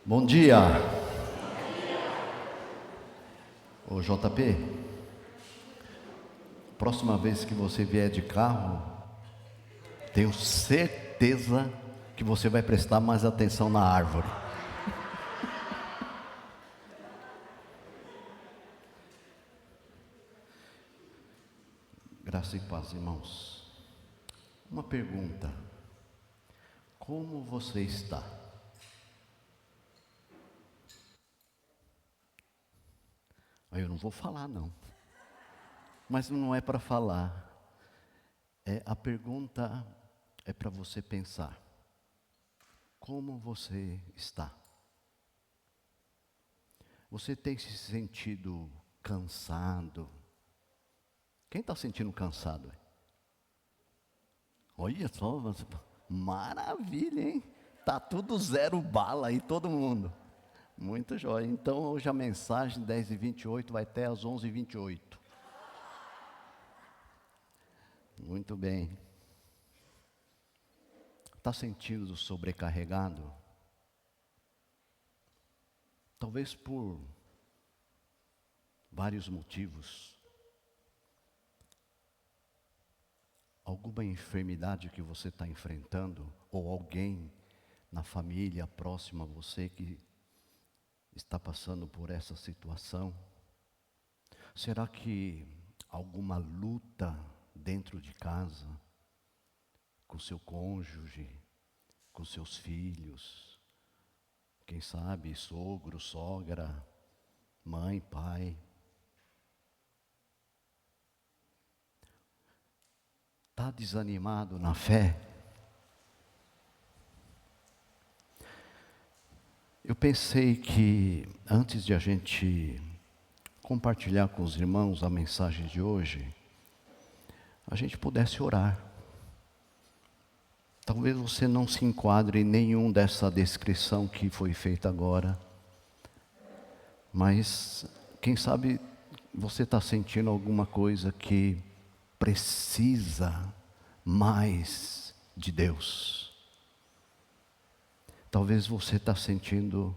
Bom dia. Ô JP, próxima vez que você vier de carro, tenho certeza que você vai prestar mais atenção na árvore. Graça e paz, irmãos. Uma pergunta: como você está? Eu não vou falar não, mas não é para falar. A pergunta é para você pensar. Como você está? Você tem se sentido cansado? Quem está sentindo cansado? Olha só, maravilha, hein? Tá tudo zero bala aí, todo mundo. Muito jóia. Então hoje a mensagem 10h28 vai até às 11h28. Muito bem. Está sentindo sobrecarregado? Talvez por vários motivos. Alguma enfermidade que você está enfrentando, ou alguém na família próxima a você que está passando por essa situação? Será que alguma luta dentro de casa, com seu cônjuge, com seus filhos, quem sabe sogro, sogra, mãe, pai? Está desanimado na fé? Eu pensei que antes de a gente compartilhar com os irmãos a mensagem de hoje, a gente pudesse orar. Talvez você não se enquadre em nenhum dessa descrição que foi feita agora, mas quem sabe você está sentindo alguma coisa que precisa mais de Deus. Talvez você está sentindo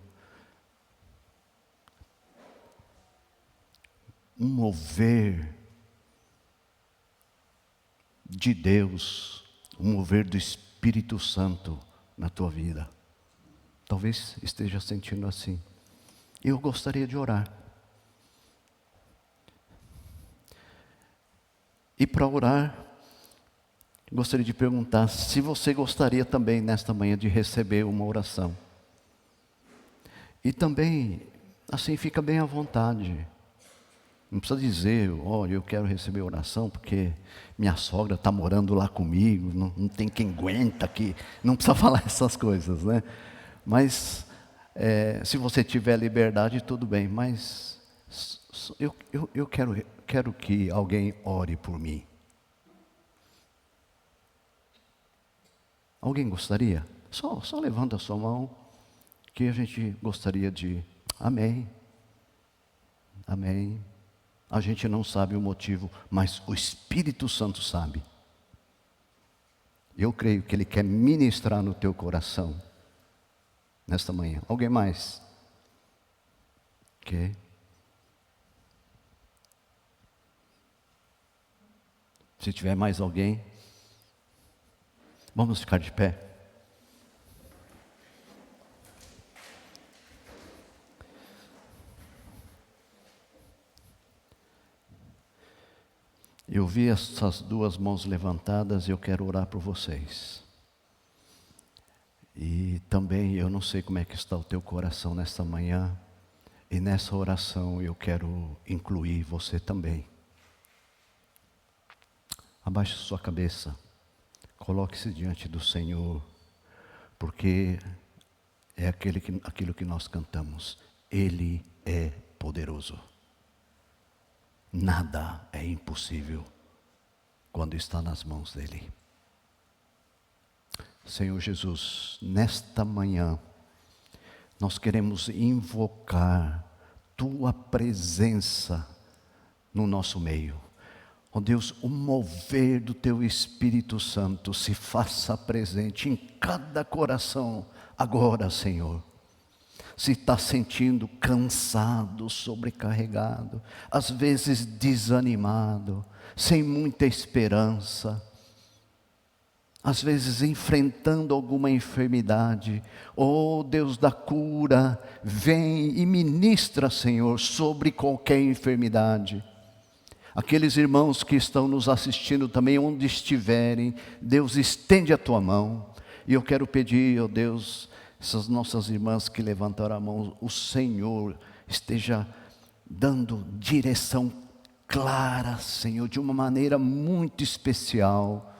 um mover de Deus, um mover do Espírito Santo na tua vida. Talvez esteja sentindo assim. Eu gostaria de orar. E para orar, gostaria de perguntar se você gostaria também nesta manhã de receber uma oração. E também, assim, fica bem à vontade. Não precisa dizer, olha, eu quero receber oração porque minha sogra está morando lá comigo, não tem quem aguenta aqui. Não precisa falar essas coisas, né? Mas, se você tiver liberdade, tudo bem. Mas eu quero que alguém ore por mim. Alguém gostaria? Só levanta a sua mão, que a gente gostaria de... Amém. Amém. A gente não sabe o motivo, mas o Espírito Santo sabe. Eu creio que Ele quer ministrar no teu coração, nesta manhã. Alguém mais? Ok. Se tiver mais alguém, vamos ficar de pé. Eu vi essas duas mãos levantadas e eu quero orar por vocês. E também eu não sei como é que está o teu coração nesta manhã. E nessa oração eu quero incluir você também. Abaixe sua cabeça. Coloque-se diante do Senhor. Porque é aquilo que nós cantamos. Ele é poderoso. Nada é impossível quando está nas mãos dEle. Senhor Jesus, nesta manhã, nós queremos invocar Tua presença no nosso meio. Ó Deus, o mover do Teu Espírito Santo se faça presente em cada coração agora, Senhor. se está sentindo cansado, sobrecarregado, às vezes desanimado, sem muita esperança, às vezes enfrentando alguma enfermidade. Oh Deus da cura, vem e ministra, Senhor, sobre qualquer enfermidade. Aqueles irmãos que estão nos assistindo também, onde estiverem, Deus, estende a tua mão. E eu quero pedir, ó Deus, essas nossas irmãs que levantaram a mão, o Senhor esteja dando direção clara, Senhor, de uma maneira muito especial.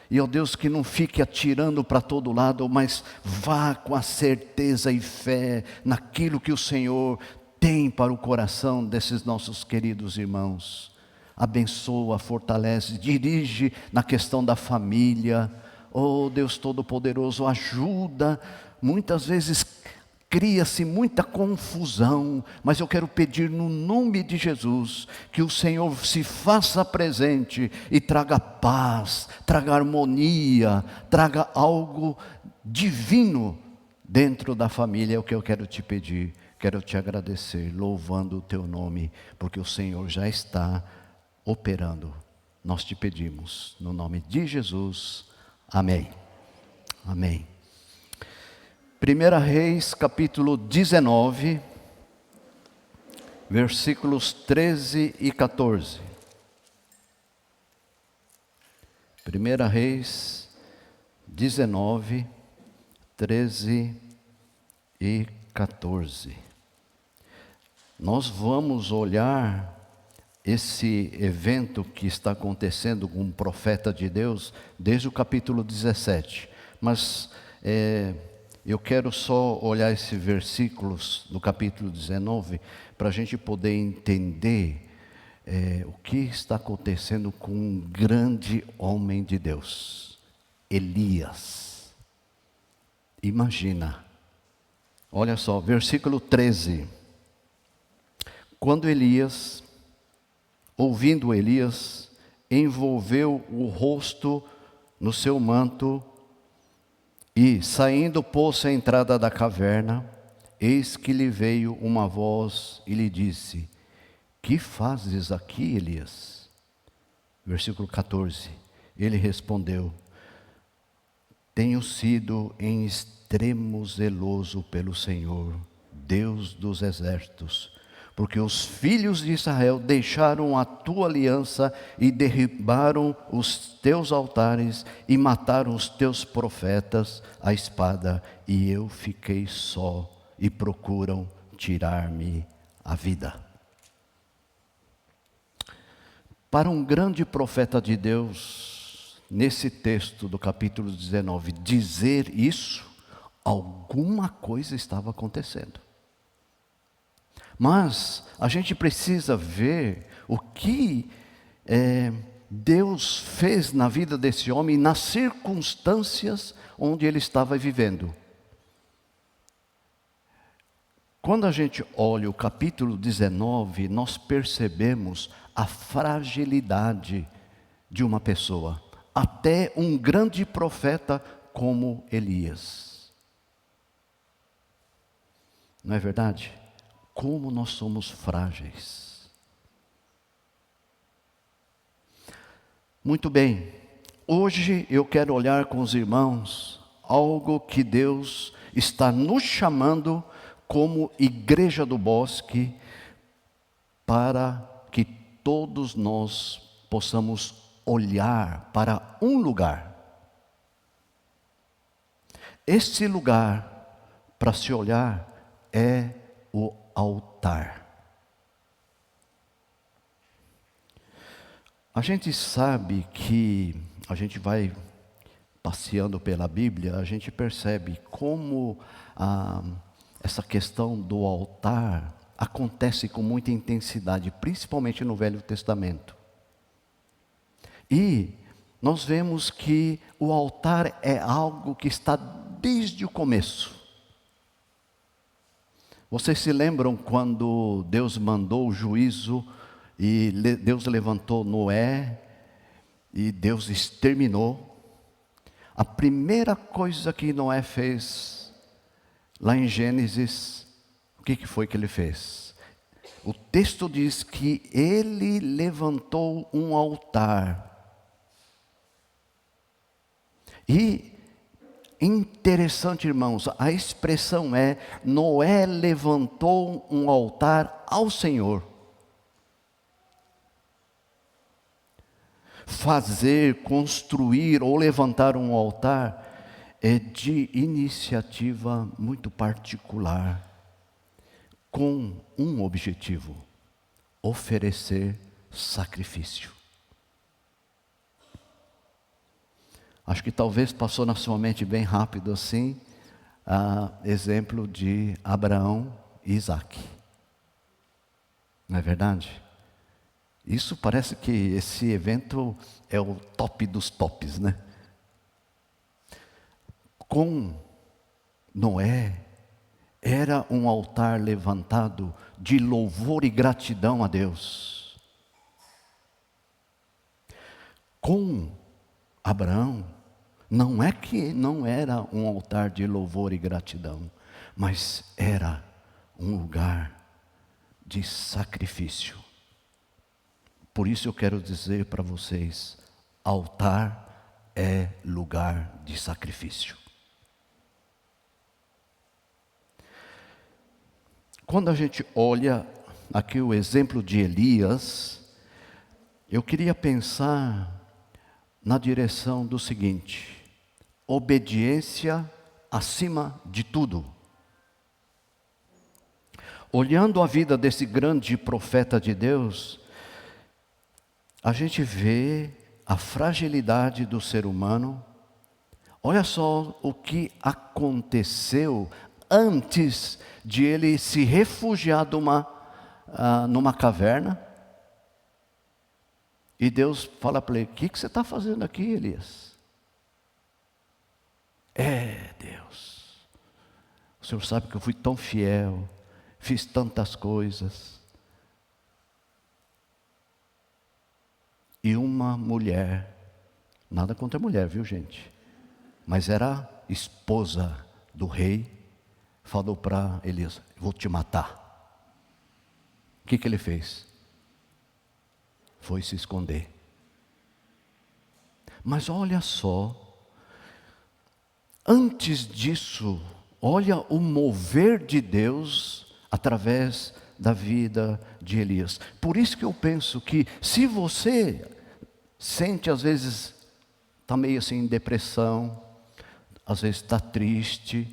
E, ó Deus, que não fique atirando para todo lado, mas vá com a certeza e fé naquilo que o Senhor tem para o coração desses nossos queridos irmãos. Abençoa, fortalece, dirige na questão da família. Oh Deus Todo-Poderoso, ajuda. Muitas vezes cria-se muita confusão, mas eu quero pedir no nome de Jesus, que o Senhor se faça presente e traga paz, traga harmonia, traga algo divino dentro da família. É o que eu quero te pedir, quero te agradecer, louvando o teu nome, porque o Senhor já está operando. Nós te pedimos, no nome de Jesus, amém. Amém. 1 Reis, capítulo 19, versículos 13 e 14. 1 Reis 19, 13 e 14. Nós vamos olhar esse evento que está acontecendo com um profeta de Deus desde o capítulo 17. Mas eu quero só olhar esses versículos do capítulo 19 para a gente poder entender o que está acontecendo com um grande homem de Deus, Elias. Imagina, olha só, versículo 13. Quando ouvindo Elias, envolveu o rosto no seu manto e, saindo, pôs-se à entrada da caverna. Eis que lhe veio uma voz e lhe disse: que fazes aqui, Elias? Versículo 14. Ele respondeu: tenho sido em extremo zeloso pelo Senhor, Deus dos exércitos, porque os filhos de Israel deixaram a tua aliança e derribaram os teus altares e mataram os teus profetas à espada, e eu fiquei só e procuram tirar-me a vida. Para um grande profeta de Deus, nesse texto do capítulo 19, dizer isso, alguma coisa estava acontecendo. Mas a gente precisa ver o que Deus fez na vida desse homem, nas circunstâncias onde ele estava vivendo. Quando a gente olha o capítulo 19, nós percebemos a fragilidade de uma pessoa, até um grande profeta como Elias. Não é verdade? Como nós somos frágeis. Muito bem, hoje eu quero olhar com os irmãos algo que Deus está nos chamando como Igreja do Bosque, para que todos nós possamos olhar para um lugar. Esse lugar para se olhar é o altar. A gente sabe que a gente vai passeando pela Bíblia, a gente percebe como essa questão do altar acontece com muita intensidade, principalmente no Velho Testamento. E nós vemos que o altar é algo que está desde o começo. Vocês se lembram quando Deus mandou o juízo e Deus levantou Noé e Deus exterminou? A primeira coisa que Noé fez, lá em Gênesis, O que foi que ele fez? O texto diz que ele levantou um altar. E interessante, irmãos, a expressão é: Noé levantou um altar ao Senhor. Fazer, construir ou levantar um altar é de iniciativa muito particular, com um objetivo: oferecer sacrifício. Acho que talvez passou na sua mente bem rápido assim, exemplo de Abraão e Isaque. Não é verdade? Isso parece que esse evento é o top dos tops, né? Com Noé, era um altar levantado de louvor e gratidão a Deus. Com Abraão, não é que não era um altar de louvor e gratidão, mas era um lugar de sacrifício. Por isso eu quero dizer para vocês: altar é lugar de sacrifício. Quando a gente olha aqui o exemplo de Elias, eu queria pensar na direção do seguinte: obediência acima de tudo. Olhando a vida desse grande profeta de Deus, a gente vê a fragilidade do ser humano. Olha só o que aconteceu antes de ele se refugiar numa caverna. E Deus fala para ele: o que você está fazendo aqui, Elias? Deus, o Senhor sabe que eu fui tão fiel, fiz tantas coisas. E uma mulher, nada contra a mulher, viu gente? Mas era esposa do rei, falou para Elias: vou te matar. O que ele fez? Foi se esconder. Mas olha só, antes disso, olha o mover de Deus através da vida de Elias. Por isso que eu penso que se você sente às vezes, está meio assim em depressão, às vezes está triste,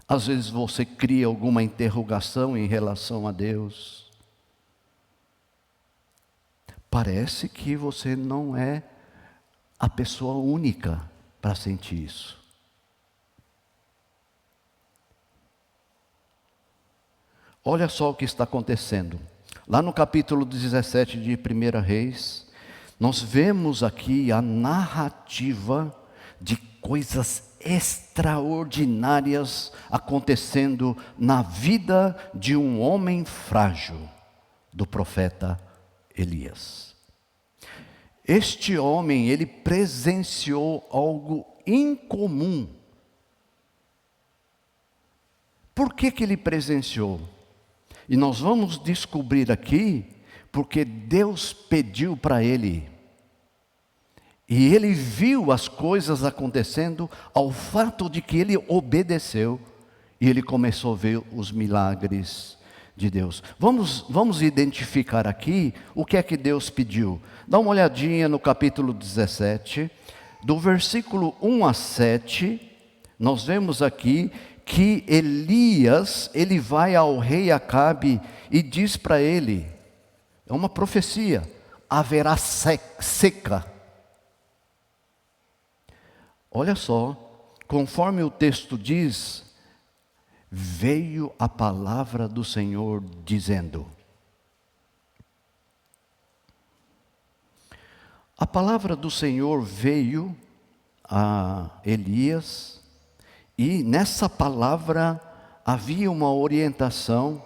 às vezes você cria alguma interrogação em relação a Deus, parece que você não é a pessoa única para sentir isso. Olha só o que está acontecendo. Lá no capítulo 17 de 1 Reis, nós vemos aqui a narrativa de coisas extraordinárias acontecendo na vida de um homem frágil, do profeta Elias. Este homem, ele presenciou algo incomum. Por que ele presenciou? E nós vamos descobrir aqui, porque Deus pediu para ele. E ele viu as coisas acontecendo ao fato de que ele obedeceu. E ele começou a ver os milagres de Deus. Vamos identificar aqui o que é que Deus pediu. Dá uma olhadinha no capítulo 17, do versículo 1 a 7, nós vemos aqui que Elias, ele vai ao rei Acabe e diz para ele, é uma profecia: haverá seca. Olha só, conforme o texto diz, veio a palavra do Senhor dizendo. A palavra do Senhor veio a Elias, e nessa palavra havia uma orientação.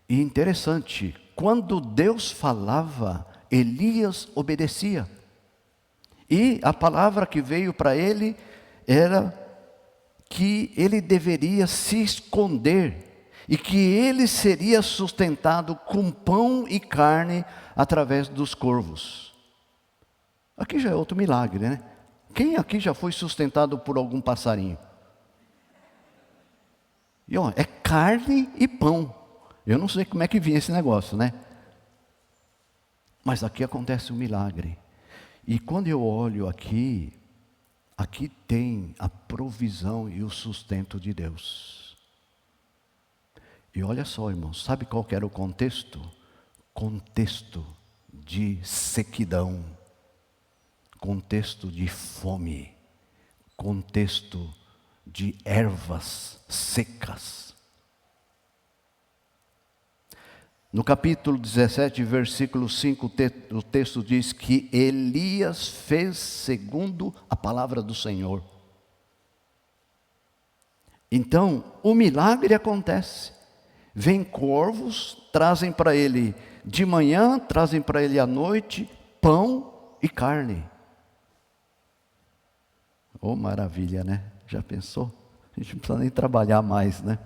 E interessante, quando Deus falava, Elias obedecia. E a palavra que veio para ele era que ele deveria se esconder e que ele seria sustentado com pão e carne através dos corvos. Aqui já é outro milagre, né? Quem aqui já foi sustentado por algum passarinho? E ó, é carne e pão. Eu não sei como é que vinha esse negócio, né? Mas aqui acontece um milagre. E quando eu olho aqui, aqui tem a provisão e o sustento de Deus. E olha só, irmãos, sabe qual que era o contexto? Contexto de sequidão, contexto de fome, contexto de ervas secas. No capítulo 17, versículo 5, o texto diz que Elias fez segundo a palavra do Senhor. Então, o milagre acontece. Vêm corvos, trazem para ele de manhã, trazem para ele à noite, pão e carne. Oh, maravilha, né? Já pensou? A gente não precisa nem trabalhar mais, né?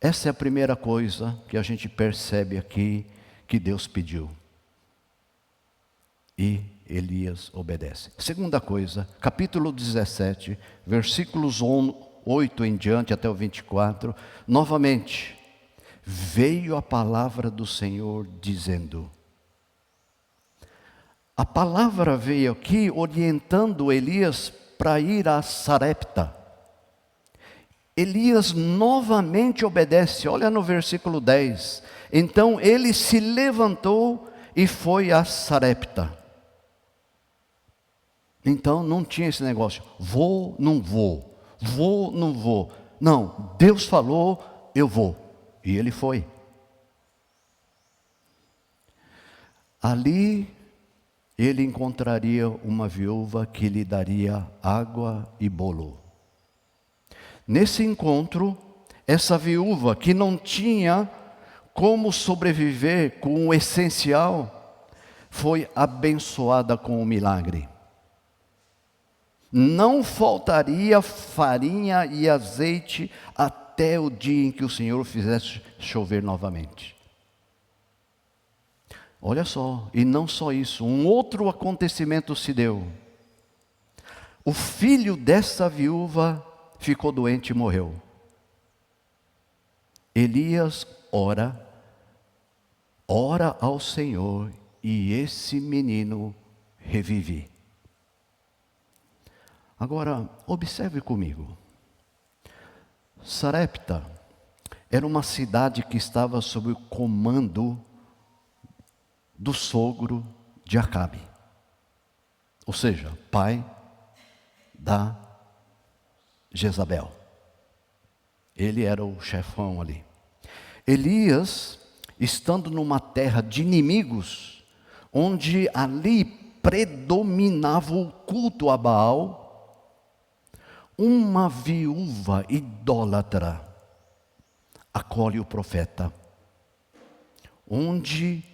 Essa é a primeira coisa que a gente percebe aqui que Deus pediu. E Elias obedece. Segunda coisa, capítulo 17, versículos 8 em diante até o 24. Novamente, veio a palavra do Senhor dizendo. A palavra veio aqui orientando Elias para ir a Sarepta. Elias novamente obedece, olha no versículo 10. Então ele se levantou e foi a Sarepta. Então não tinha esse negócio, vou, não vou, vou, não vou. Não, Deus falou, eu vou. E ele foi. Ali ele encontraria uma viúva que lhe daria água e bolo. Nesse encontro, essa viúva que não tinha como sobreviver com o essencial, foi abençoada com o milagre. Não faltaria farinha e azeite até o dia em que o Senhor fizesse chover novamente. Olha só, e não só isso, um outro acontecimento se deu. O filho dessa viúva ficou doente e morreu. Elias ora ao Senhor e esse menino revive. Agora, observe comigo. Sarepta era uma cidade que estava sob o comando do sogro de Acabe. Ou seja, pai da Jezabel. Ele era o chefão ali. Elias, estando numa terra de inimigos, onde ali predominava o culto a Baal, uma viúva idólatra acolhe o profeta, onde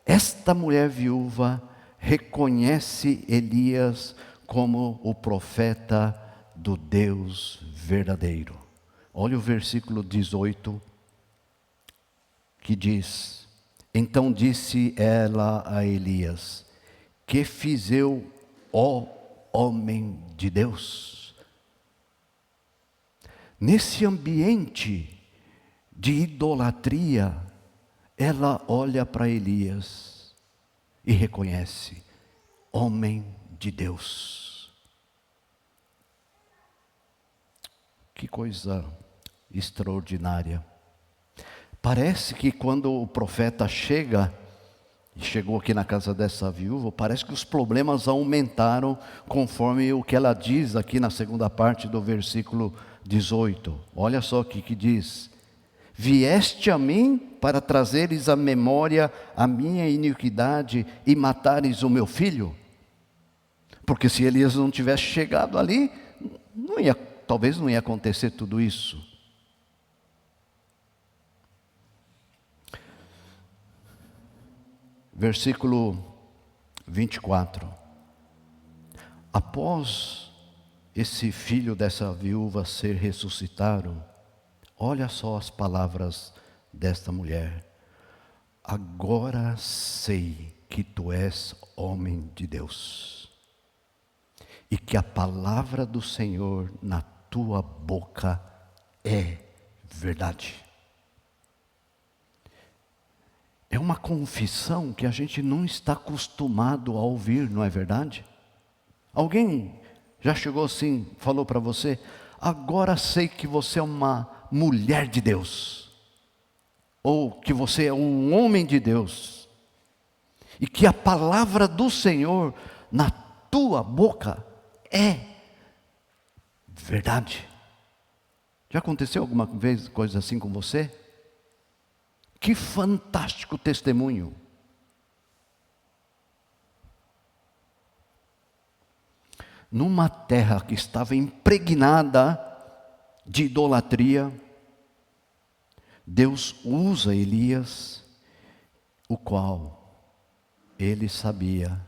esta mulher viúva reconhece Elias como o profeta do Deus verdadeiro. Olha o versículo 18, que diz: então disse ela a Elias: que fiz eu, ó homem de Deus? Nesse ambiente de idolatria, ela olha para Elias e reconhece: homem de Deus. Que coisa extraordinária. Parece que quando o profeta chegou aqui na casa dessa viúva, parece que os problemas aumentaram conforme o que ela diz aqui na segunda parte do versículo 18. Olha só o que diz: vieste a mim para trazeres à memória a minha iniquidade e matares o meu filho? Porque se Elias não tivesse chegado ali, talvez não ia acontecer tudo isso. Versículo 24. Após esse filho dessa viúva ser ressuscitado, olha só as palavras desta mulher. Agora sei que tu és homem de Deus, e que a palavra do Senhor na tua boca é verdade. É uma confissão que a gente não está acostumado a ouvir, não é verdade? Alguém já chegou assim, falou para você: agora sei que você é uma mulher de Deus, ou que você é um homem de Deus, e que a palavra do Senhor na tua boca é verdade. Já aconteceu alguma vez coisa assim com você? Que fantástico testemunho! Numa terra que estava impregnada de idolatria, Deus usa Elias, o qual ele sabia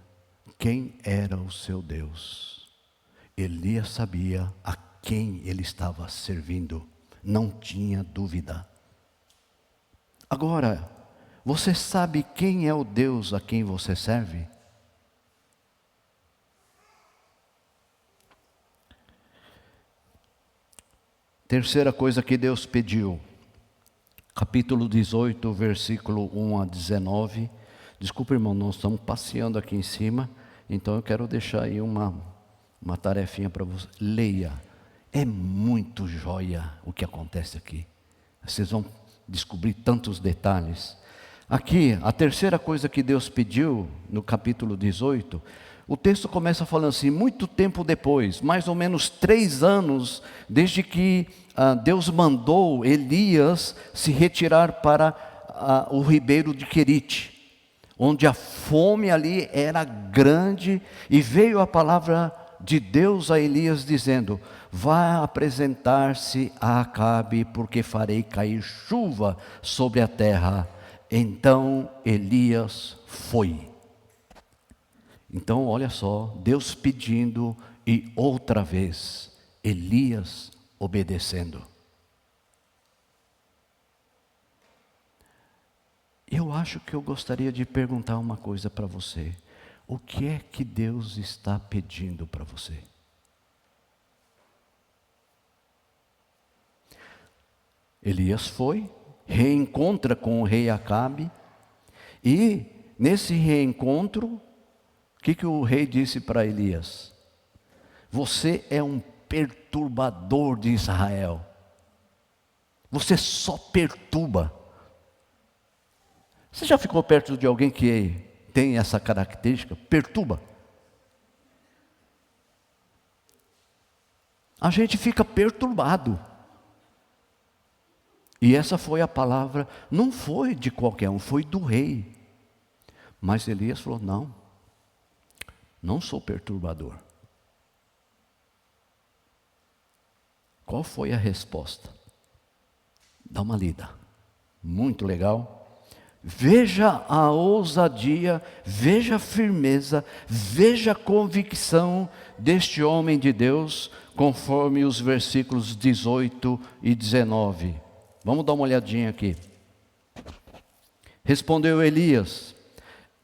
quem era o seu Deus. Elias sabia a quem ele estava servindo, não tinha dúvida. Agora, você sabe quem é o Deus a quem você serve? Terceira coisa que Deus pediu, capítulo 18, versículo 1 a 19. Desculpa, irmão, nós estamos passeando aqui em cima, então eu quero deixar aí uma tarefinha para você. Leia, é muito joia o que acontece aqui. Vocês vão descobrir tantos detalhes. Aqui, a terceira coisa que Deus pediu, no capítulo 18, o texto começa falando assim: muito tempo depois, mais ou menos 3 anos, desde que Deus mandou Elias se retirar para o ribeiro de Querite, onde a fome ali era grande, e veio a palavra de Deus a Elias dizendo: vá apresentar-se a Acabe, porque farei cair chuva sobre a terra. Então Elias foi. Então olha só, Deus pedindo e outra vez Elias obedecendo. Eu acho que eu gostaria de perguntar uma coisa para você. O que é que Deus está pedindo para você? Elias foi, reencontra com o rei Acabe, e nesse reencontro, o que o rei disse para Elias? Você é um perturbador de Israel. Você só perturba. Você já ficou perto de alguém que tem essa característica? Perturba. A gente fica perturbado. E essa foi a palavra, não foi de qualquer um, foi do rei. Mas Elias falou: não sou perturbador. Qual foi a resposta? Dá uma lida, muito legal. Veja a ousadia, veja a firmeza, veja a convicção deste homem de Deus, conforme os versículos 18 e 19. Vamos dar uma olhadinha aqui. Respondeu Elias: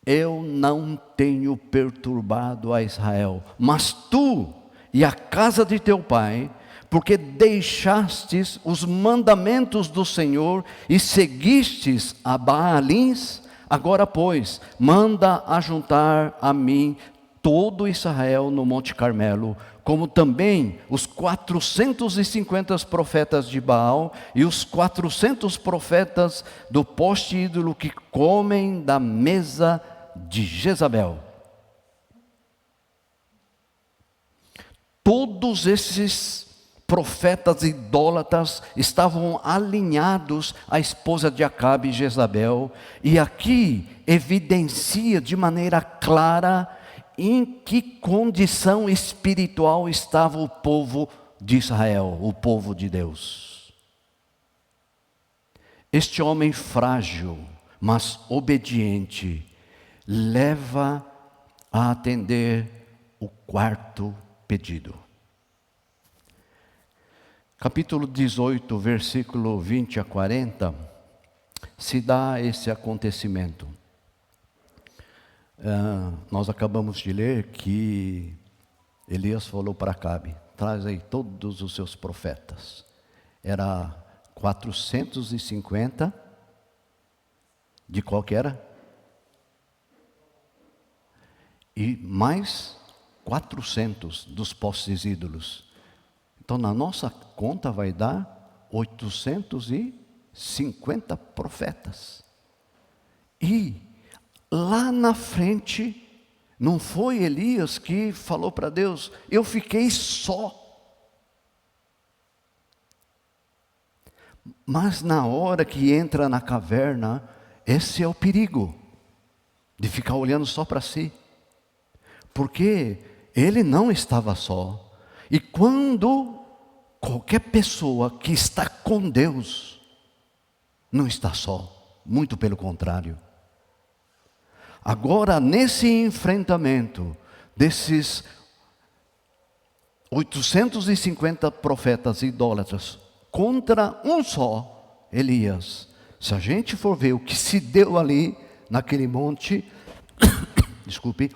eu não tenho perturbado a Israel, mas tu e a casa de teu pai, porque deixastes os mandamentos do Senhor e seguistes a Baalins. Agora, pois, manda ajuntar a mim todo Israel no Monte Carmelo, como também os 450 profetas de Baal e os 400 profetas do poste ídolo que comem da mesa de Jezabel. Todos esses profetas idólatras estavam alinhados à esposa de Acabe, Jezabel, e aqui evidencia de maneira clara em que condição espiritual estava o povo de Israel, o povo de Deus. Este homem frágil, mas obediente, leva a atender o quarto pedido. capítulo 18, versículo 20 a 40, se dá esse acontecimento. Nós acabamos de ler que Elias falou para Acabe: traz aí todos os seus profetas. Era 450, de qual que era? E mais 400 dos postes ídolos. Então na nossa conta vai dar 850 profetas. E lá na frente, não foi Elias que falou para Deus: eu fiquei só. Mas na hora que entra na caverna, esse é o perigo, de ficar olhando só para si. Porque ele não estava só. E quando qualquer pessoa que está com Deus, não está só, muito pelo contrário. Agora, nesse enfrentamento desses 850 profetas idólatras contra um só, Elias, se a gente for ver o que se deu ali naquele monte, desculpe,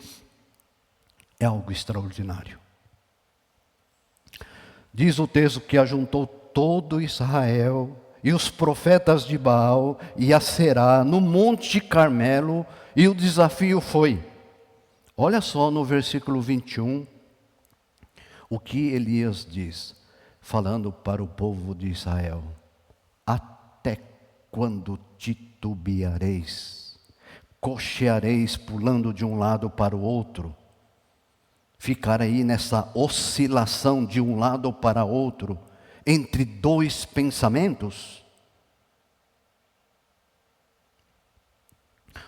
é algo extraordinário. Diz o texto que ajuntou todo Israel e os profetas de Baal e Aserá no monte Carmelo, e o desafio foi, olha só no versículo 21, o que Elias diz, falando para o povo de Israel: até quando titubeareis, cocheareis pulando de um lado para o outro, ficar aí nessa oscilação de um lado para outro, entre dois pensamentos?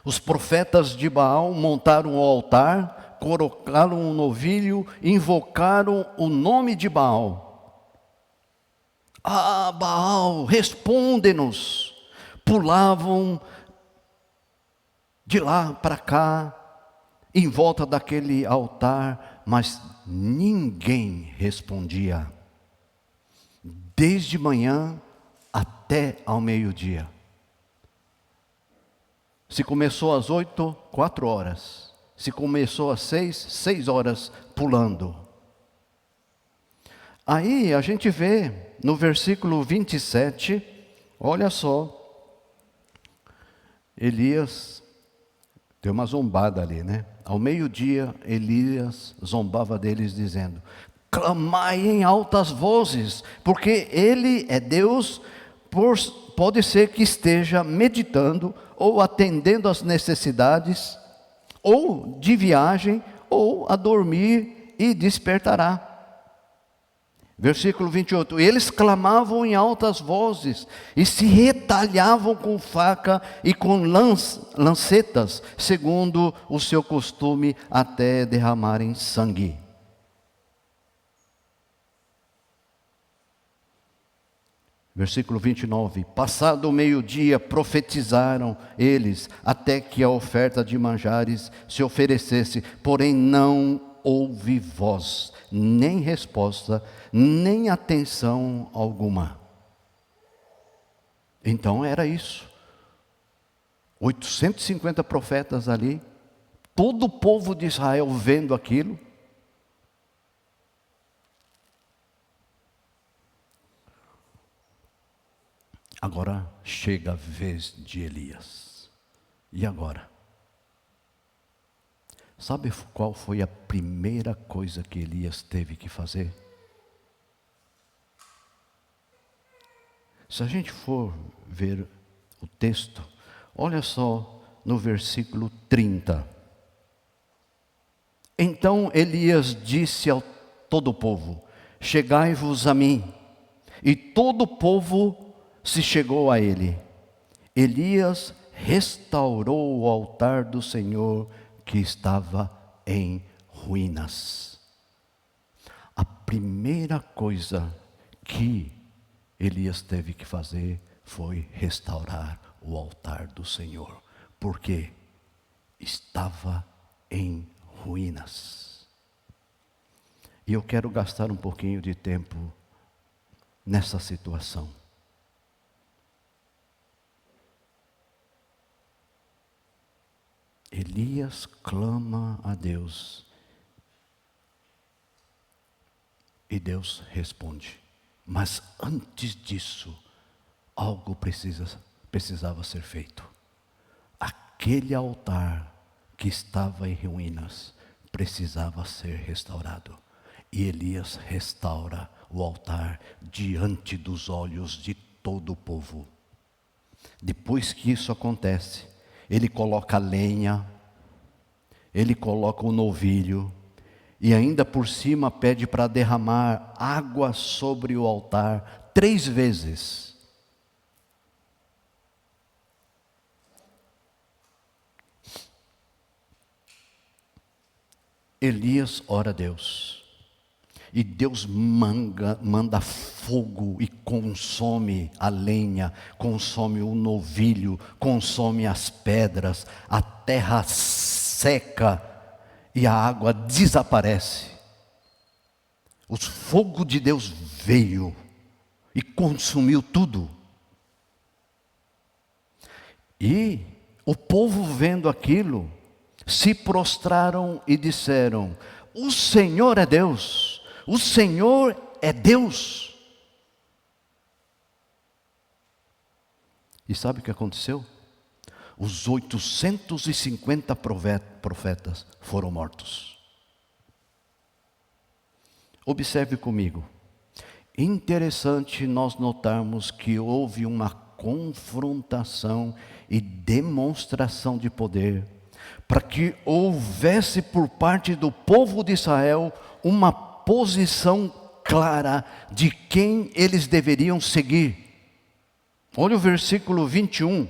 Os profetas de Baal montaram o altar, colocaram um novilho, invocaram o nome de Baal. Ah, Baal, responde-nos. Pulavam de lá para cá, em volta daquele altar, mas ninguém respondia, desde manhã até ao meio-dia. Se começou às 8, 4 horas. Se começou às 6, 6 horas pulando. Aí a gente vê no versículo 27, olha só, Elias deu uma zombada ali, né? Ao meio-dia, Elias zombava deles dizendo: clamai em altas vozes, porque Ele é Deus, pode ser que esteja meditando, ou atendendo às necessidades, ou de viagem, ou a dormir e despertará. Versículo 28, eles clamavam em altas vozes, e se retalhavam com faca e com lancetas, segundo o seu costume, até derramarem sangue. Versículo 29, passado o meio-dia, profetizaram eles, até que a oferta de manjares se oferecesse, porém não houve voz, nem resposta, nem atenção alguma. Então era isso, 850 profetas ali, todo o povo de Israel vendo aquilo. Agora chega a vez de Elias. E agora? Sabe qual foi a primeira coisa que Elias teve que fazer? Se a gente for ver o texto, olha só no versículo 30. Então Elias disse a todo o povo: chegai-vos a mim. E todo o povo se chegou a ele. Elias restaurou o altar do Senhor que estava em ruínas. A primeira coisa que Elias teve que fazer foi restaurar o altar do Senhor, porque estava em ruínas. E eu quero gastar um pouquinho de tempo nessa situação. Elias clama a Deus e Deus responde. Mas antes disso, algo precisava ser feito. Aquele altar que estava em ruínas precisava ser restaurado. E Elias restaura o altar diante dos olhos de todo o povo. Depois que isso acontece, ele coloca a lenha, ele coloca o novilho, e ainda por cima pede para derramar água sobre o altar 3 vezes. Elias ora a Deus. E Deus manda fogo e consome a lenha, consome o novilho, consome as pedras, a terra seca e a água desaparece. O fogo de Deus veio e consumiu tudo. E o povo vendo aquilo, se prostraram e disseram: o Senhor é Deus. O Senhor é Deus. E sabe o que aconteceu? Os 850 profetas foram mortos. Observe comigo. Interessante nós notarmos que houve uma confrontação e demonstração de poder, para que houvesse por parte do povo de Israel uma posição clara de quem eles deveriam seguir. Olha o versículo 21.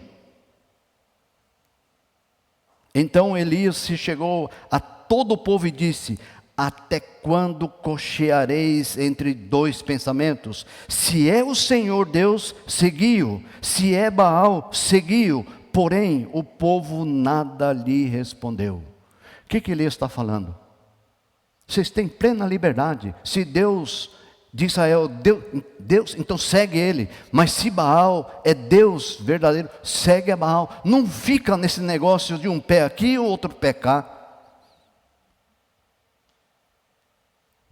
Então Elias se chegou a todo o povo e disse: até quando cocheareis entre 2 pensamentos? Se é o Senhor Deus, segui-o. Se é Baal, segui-o. Porém, o povo nada lhe respondeu. O que Elias está falando? Vocês têm plena liberdade. Se Deus de Israel, Deus, então segue ele. Mas se Baal é Deus verdadeiro, segue a Baal. Não fica nesse negócio de um pé aqui e outro pé cá.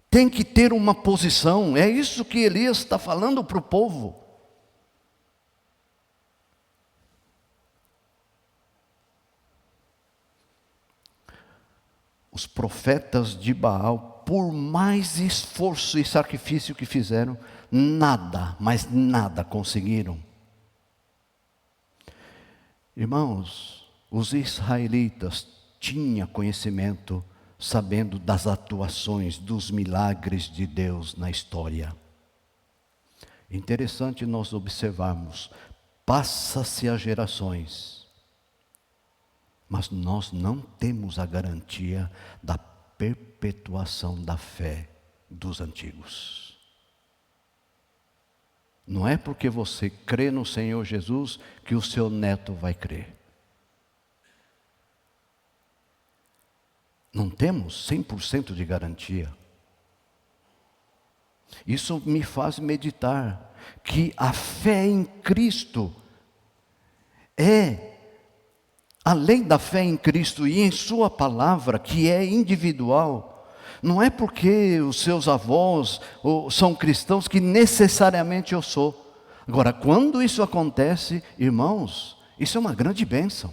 Tem que ter uma posição. É isso que Elias está falando para o povo. Os profetas de Baal, por mais esforço e sacrifício que fizeram, nada, mas nada conseguiram. Irmãos, os israelitas tinham conhecimento, sabendo das atuações, dos milagres de Deus na história. Interessante nós observarmos, passa-se as gerações, mas nós não temos a garantia da perpetuação da fé dos antigos. Não é porque você crê no Senhor Jesus que o seu neto vai crer. Não temos 100% de garantia. Isso me faz meditar que a fé em Cristo além da fé em Cristo e em sua palavra, que é individual, não é porque os seus avós são cristãos que necessariamente eu sou. Agora, quando isso acontece, irmãos, isso é uma grande bênção.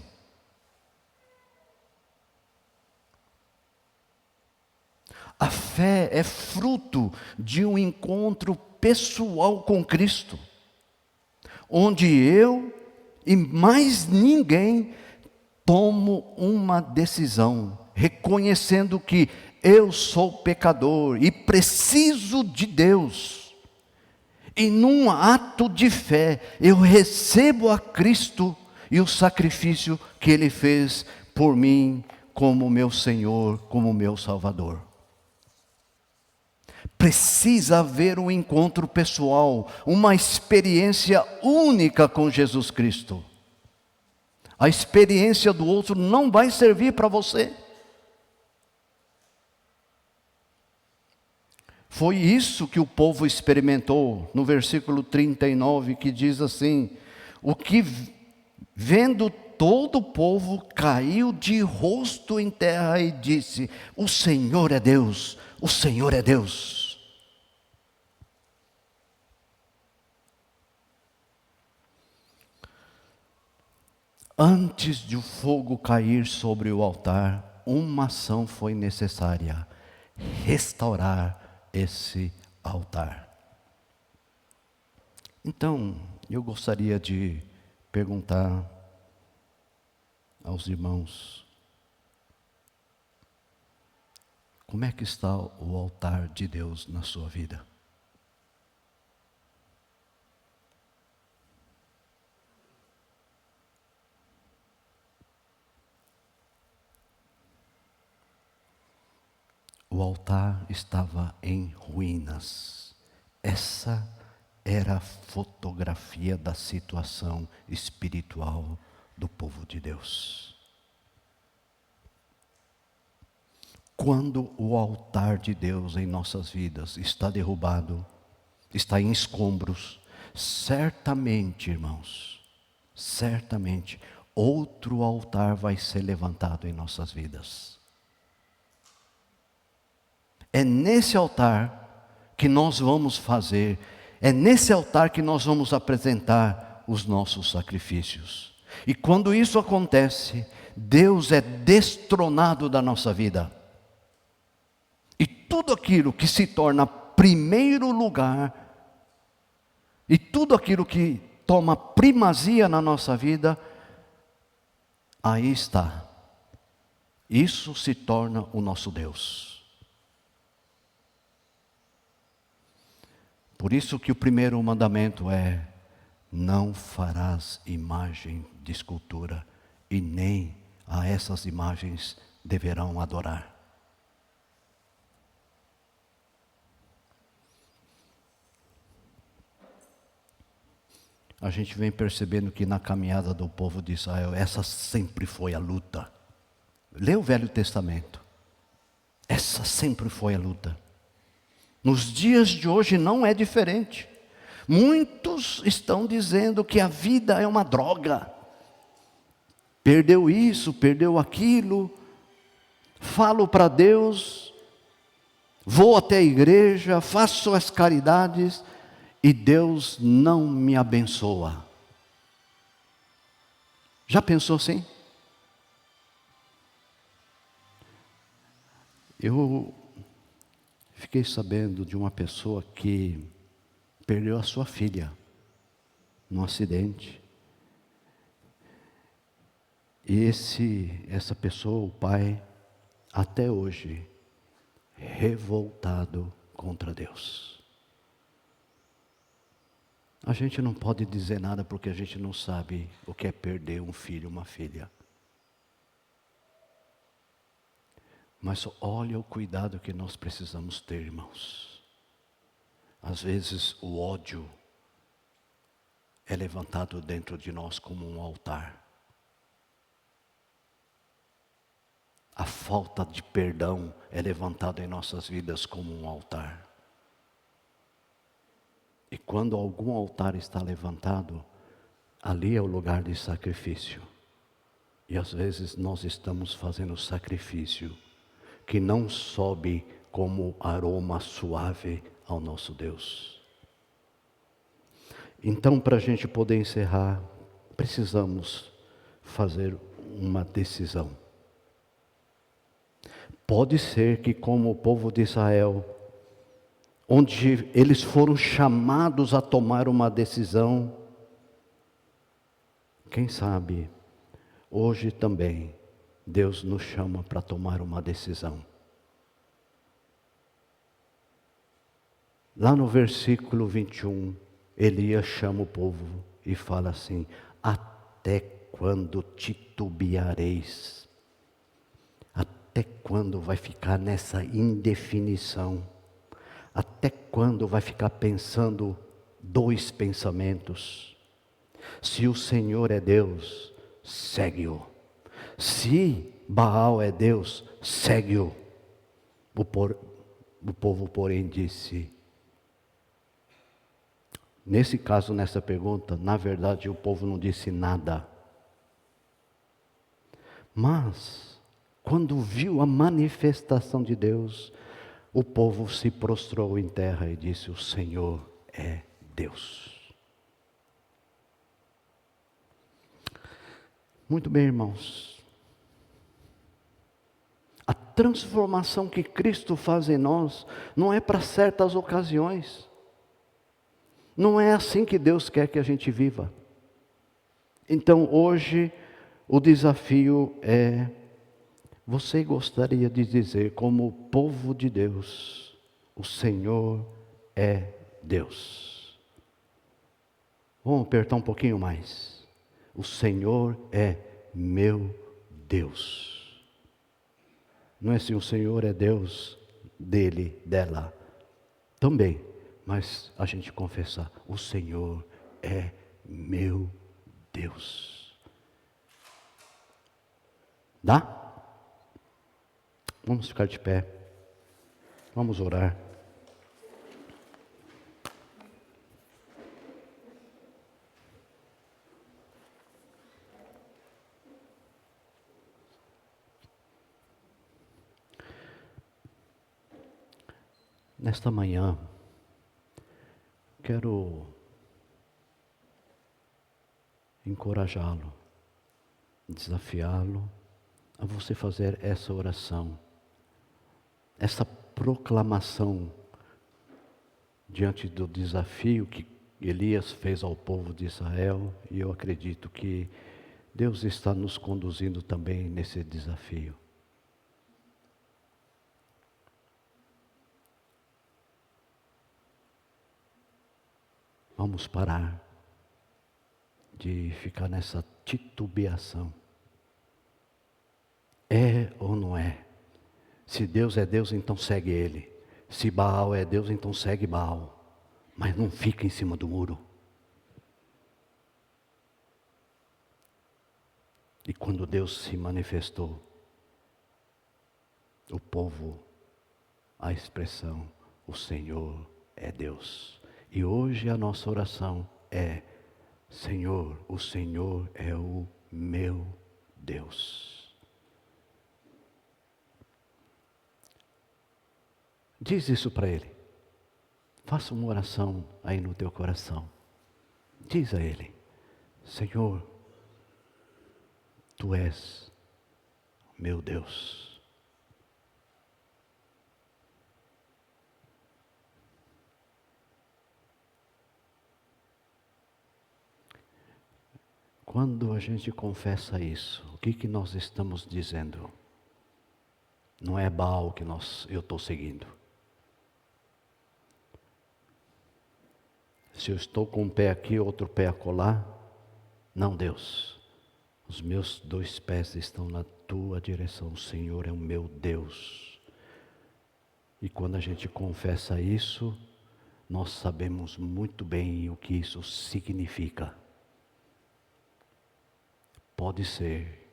A fé é fruto de um encontro pessoal com Cristo, onde eu e mais ninguém tomo uma decisão, reconhecendo que eu sou pecador e preciso de Deus. E num ato de fé, eu recebo a Cristo e o sacrifício que Ele fez por mim como meu Senhor, como meu Salvador. Precisa haver um encontro pessoal, uma experiência única com Jesus Cristo. A experiência do outro não vai servir para você. Foi isso que o povo experimentou no versículo 39, que diz assim: o que vendo todo o povo caiu de rosto em terra e disse: o Senhor é Deus, o Senhor é Deus. Antes de o fogo cair sobre o altar, uma ação foi necessária: restaurar esse altar. Então, eu gostaria de perguntar aos irmãos: como é que está o altar de Deus na sua vida? O altar estava em ruínas. Essa era a fotografia da situação espiritual do povo de Deus. Quando o altar de Deus em nossas vidas está derrubado, está em escombros, certamente, irmãos, certamente, outro altar vai ser levantado em nossas vidas. É nesse altar que nós vamos fazer, é nesse altar que nós vamos apresentar os nossos sacrifícios. E quando isso acontece, Deus é destronado da nossa vida. E tudo aquilo que se torna primeiro lugar, e tudo aquilo que toma primazia na nossa vida, aí está. Isso se torna o nosso Deus. Por isso que o primeiro mandamento é: não farás imagem de escultura, e nem a essas imagens deverão adorar. A gente vem percebendo que na caminhada do povo de Israel, essa sempre foi a luta. Lê o Velho Testamento. Essa sempre foi a luta. Nos dias de hoje não é diferente. Muitos estão dizendo que a vida é uma droga. Perdeu isso, perdeu aquilo. Falo para Deus, vou até a igreja, faço as caridades e Deus não me abençoa. Já pensou assim? Eu fiquei sabendo de uma pessoa que perdeu a sua filha num acidente. E essa pessoa, o pai, até hoje, revoltado contra Deus. A gente não pode dizer nada porque a gente não sabe o que é perder um filho, uma filha. Mas olha o cuidado que nós precisamos ter, irmãos. Às vezes o ódio é levantado dentro de nós como um altar. A falta de perdão é levantada em nossas vidas como um altar. E quando algum altar está levantado, ali é o lugar de sacrifício. E às vezes nós estamos fazendo sacrifício que não sobe como aroma suave ao nosso Deus. Então, para a gente poder encerrar, precisamos fazer uma decisão. Pode ser que, como o povo de Israel, onde eles foram chamados a tomar uma decisão, quem sabe, hoje também, Deus nos chama para tomar uma decisão. Lá no versículo 21, Elias chama o povo e fala assim: até quando titubeareis? Até quando vai ficar nessa indefinição? Até quando vai ficar pensando dois pensamentos? Se o Senhor é Deus, segue-o. Se Baal é Deus, segue-o. O povo, porém, disse. Nesse caso, nessa pergunta, na verdade, o povo não disse nada. Mas, quando viu a manifestação de Deus, o povo se prostrou em terra e disse: o Senhor é Deus. Muito bem, irmãos. A transformação que Cristo faz em nós não é para certas ocasiões. Não é assim que Deus quer que a gente viva. Então, hoje, o desafio é: você gostaria de dizer, como povo de Deus, o Senhor é Deus? Vamos apertar um pouquinho mais. O Senhor é meu Deus. Não é assim, o Senhor é Deus dele, dela. Também, mas a gente confessar, o Senhor é meu Deus. Dá? Vamos ficar de pé. Vamos orar. Nesta manhã, quero encorajá-lo, desafiá-lo a você fazer essa oração, essa proclamação diante do desafio que Elias fez ao povo de Israel, e eu acredito que Deus está nos conduzindo também nesse desafio. Vamos parar de ficar nessa titubeação. É ou não é? Se Deus é Deus, então segue Ele. Se Baal é Deus, então segue Baal. Mas não fica em cima do muro. E quando Deus se manifestou, o povo, a expressão, o Senhor é Deus. E hoje a nossa oração é: Senhor, o Senhor é o meu Deus. Diz isso para Ele. Faça uma oração aí no teu coração. Diz a Ele: Senhor, Tu és meu Deus. Quando a gente confessa isso, o que nós estamos dizendo? Não é Baal que eu estou seguindo. Se eu estou com um pé aqui, outro pé acolá, não, Deus. Os meus 2 pés estão na Tua direção. O Senhor é o meu Deus. E quando a gente confessa isso, nós sabemos muito bem o que isso significa. Pode ser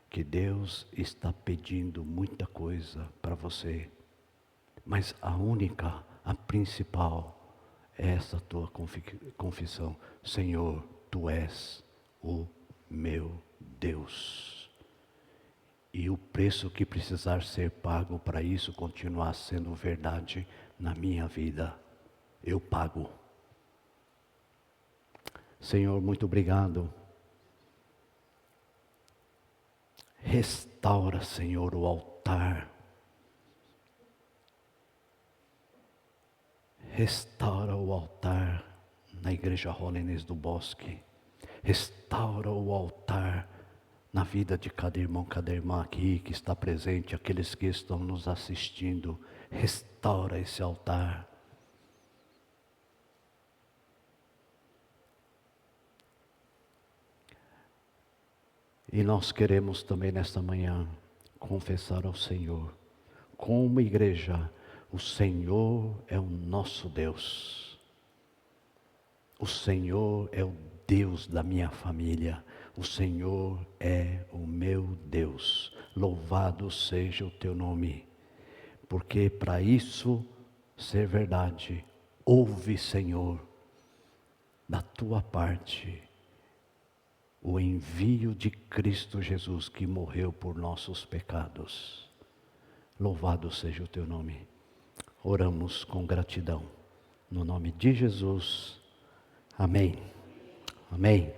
que Deus está pedindo muita coisa para você, mas a única, a principal, é essa tua confissão: Senhor, Tu és o meu Deus. E o preço que precisar ser pago para isso continuar sendo verdade na minha vida, eu pago. Senhor, muito obrigado. Restaura, Senhor, o altar. Restaura o altar na Igreja Holiness do Bosque. Restaura o altar na vida de cada irmão, cada irmã aqui que está presente, aqueles que estão nos assistindo. Restaura esse altar. E nós queremos também nesta manhã confessar ao Senhor, como igreja, o Senhor é o nosso Deus. O Senhor é o Deus da minha família. O Senhor é o meu Deus. Louvado seja o Teu nome. porque para isso ser verdade, ouve, Senhor, da tua parte, o envio de Cristo Jesus que morreu por nossos pecados. Louvado seja o teu nome. Oramos com gratidão. No nome de Jesus. Amém. Amém.